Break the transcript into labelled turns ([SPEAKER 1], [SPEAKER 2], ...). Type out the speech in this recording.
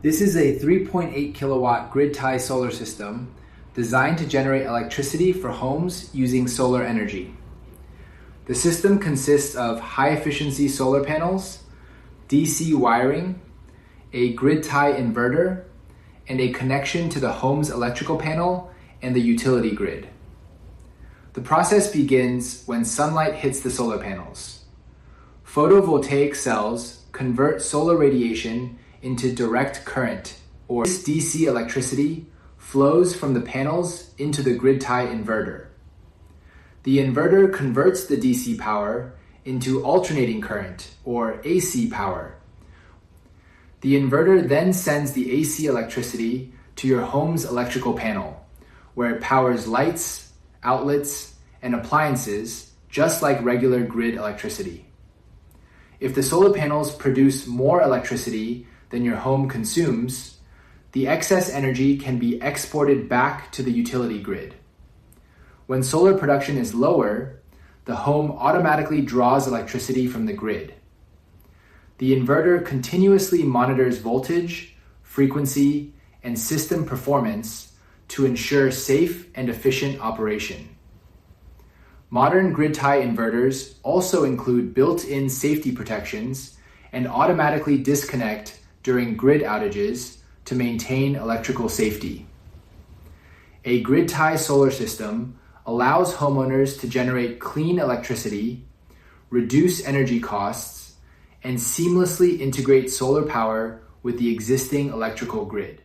[SPEAKER 1] This is a 3.8 kilowatt grid-tie solar system designed to generate electricity for homes using solar energy. The system consists of high-efficiency solar panels, DC wiring, a grid-tie inverter, and a connection to the home's electrical panel and the utility grid. The process begins when sunlight hits the solar panels. Photovoltaic cells convert solar radiation into direct current, or this DC electricity flows from the panels into the grid-tie inverter. The inverter converts the DC power into alternating current, or AC power. The inverter then sends the AC electricity to your home's electrical panel, where it powers lights, outlets, and appliances just like regular grid electricity. If the solar panels produce more electricity than your home consumes, the excess energy can be exported back to the utility grid. When solar production is lower, the home automatically draws electricity from the grid. The inverter continuously monitors voltage, frequency, and system performance to ensure safe and efficient operation. Modern grid-tie inverters also include built-in safety protections and automatically disconnect during grid outages to maintain electrical safety. A grid-tie solar system allows homeowners to generate clean electricity, reduce energy costs, and seamlessly integrate solar power with the existing electrical grid.